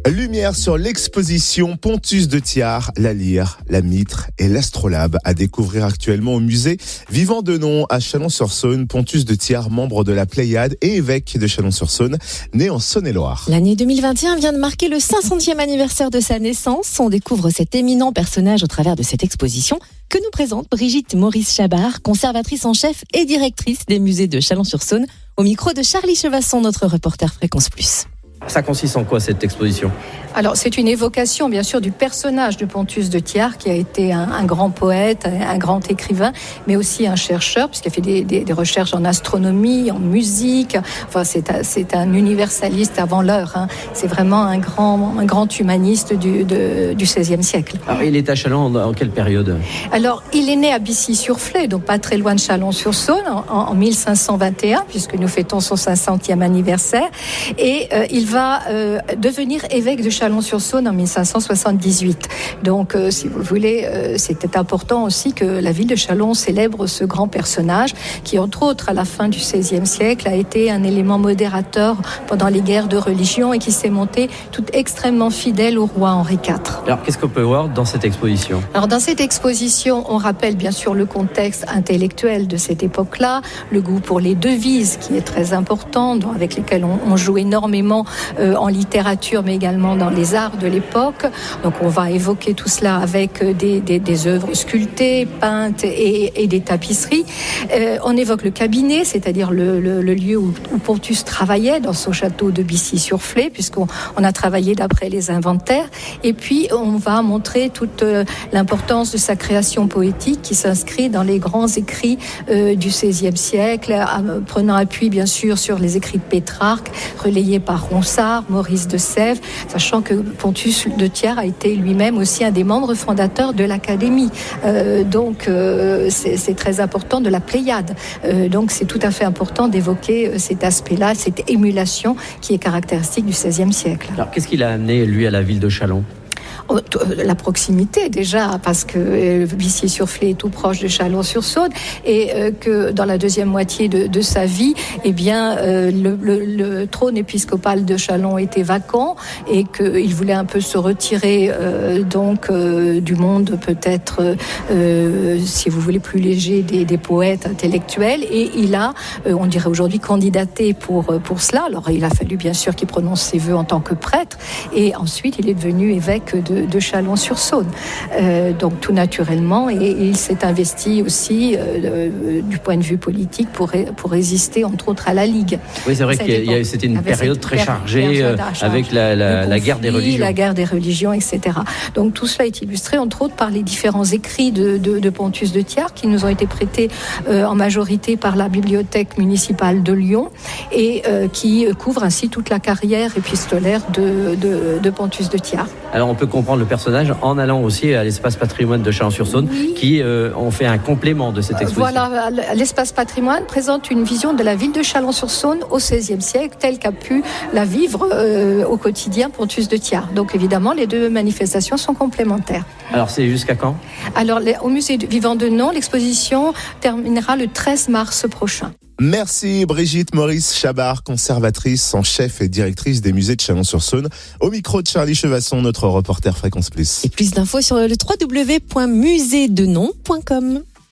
Lumière sur l'exposition Pontus de Thiard, la lyre, la mitre et l'astrolabe à découvrir actuellement au musée Vivant Denon à Chalon-sur-Saône. Pontus de Thiard, membre de la Pléiade et évêque de Chalon-sur-Saône, né en Saône-et-Loire. L'année 2021 vient de marquer le 500e anniversaire de sa naissance. On découvre cet éminent personnage au travers de cette exposition que nous présente Brigitte Maurice-Chabard, conservatrice en chef et directrice des musées de Chalon-sur-Saône, au micro de Charlie Chevasson, notre reporter Fréquence Plus. Ça consiste en quoi cette exposition ? Alors c'est une évocation bien sûr du personnage de Pontus de Thiard qui a été un grand poète, un grand écrivain, mais aussi un chercheur puisqu'il a fait des recherches en astronomie, en musique. Enfin c'est un universaliste avant l'heure. Hein. C'est vraiment un grand humaniste du XVIe siècle. Alors il est à Chalon en quelle période ? Alors il est né à Bissy-sur-Flé, donc pas très loin de Chalon-sur-Saône, en 1521 puisque nous fêtons son 500e anniversaire, et il va devenir évêque de Chalon-sur-Saône en 1578. Donc, si vous voulez, c'était important aussi que la ville de Chalon célèbre ce grand personnage qui, entre autres, à la fin du XVIe siècle, a été un élément modérateur pendant les guerres de religion et qui s'est monté tout extrêmement fidèle au roi Henri IV. Alors, qu'est-ce qu'on peut voir dans cette exposition ? Alors, dans cette exposition, on rappelle bien sûr le contexte intellectuel de cette époque-là, le goût pour les devises qui est très important, avec lesquelles on joue énormément en littérature, mais également dans les arts de l'époque. Donc on va évoquer tout cela avec des œuvres sculptées, peintes et des tapisseries. On évoque le cabinet, c'est-à-dire le lieu où Pontus travaillait dans son château de Bissy-sur-Flé, puisqu'on a travaillé d'après les inventaires. Et puis on va montrer toute l'importance de sa création poétique qui s'inscrit dans les grands écrits du XVIe siècle, prenant appui bien sûr sur les écrits de Pétrarque, relayés par Ronsard, Maurice de Sèvres, sachant que Pontus de Thiard a été lui-même aussi un des membres fondateurs de l'Académie. Donc c'est très important, de la Pléiade. Donc c'est tout à fait important d'évoquer cet aspect-là, cette émulation qui est caractéristique du XVIe siècle. Alors qu'est-ce qu'il a amené, lui, à la ville de Chalon ? La proximité déjà, parce que Bissy-sur-Flé est tout proche de Chalon-sur-Saône et que dans la deuxième moitié de sa vie, eh bien, le trône épiscopal de Chalon était vacant et qu'il voulait un peu se retirer du monde peut-être, si vous voulez, plus léger des poètes intellectuels, et il a, on dirait aujourd'hui, candidaté pour cela. Alors il a fallu bien sûr qu'il prononce ses vœux en tant que prêtre, et ensuite il est devenu évêque de Chalon-sur-Saône. Donc tout naturellement, et il s'est investi aussi du point de vue politique pour résister entre autres à la Ligue. Oui, c'est vrai que c'était une période très chargée avec la guerre des religions. La guerre des religions, etc. Donc tout cela est illustré entre autres par les différents écrits de Pontus de Thiard qui nous ont été prêtés en majorité par la bibliothèque municipale de Lyon et qui couvrent ainsi toute la carrière épistolaire de Pontus de Thiard. Alors on peut comprendre le personnage en allant aussi à l'espace patrimoine de Chalon-sur-Saône, oui, qui ont fait un complément de cette exposition. Voilà, l'espace patrimoine présente une vision de la ville de Chalon-sur-Saône au XVIe siècle, telle qu'a pu la vivre au quotidien Pontus de Thiard. Donc évidemment, les deux manifestations sont complémentaires. Alors c'est jusqu'à quand ? Alors au musée Vivant Denon, l'exposition terminera le 13 mars prochain. Merci Brigitte Maurice-Chabard, conservatrice en chef et directrice des musées de Chalon-sur-Saône. Au micro de Charlie Chevasson, notre reporter Fréquence Plus. Et plus d'infos sur le www.museedenon.com.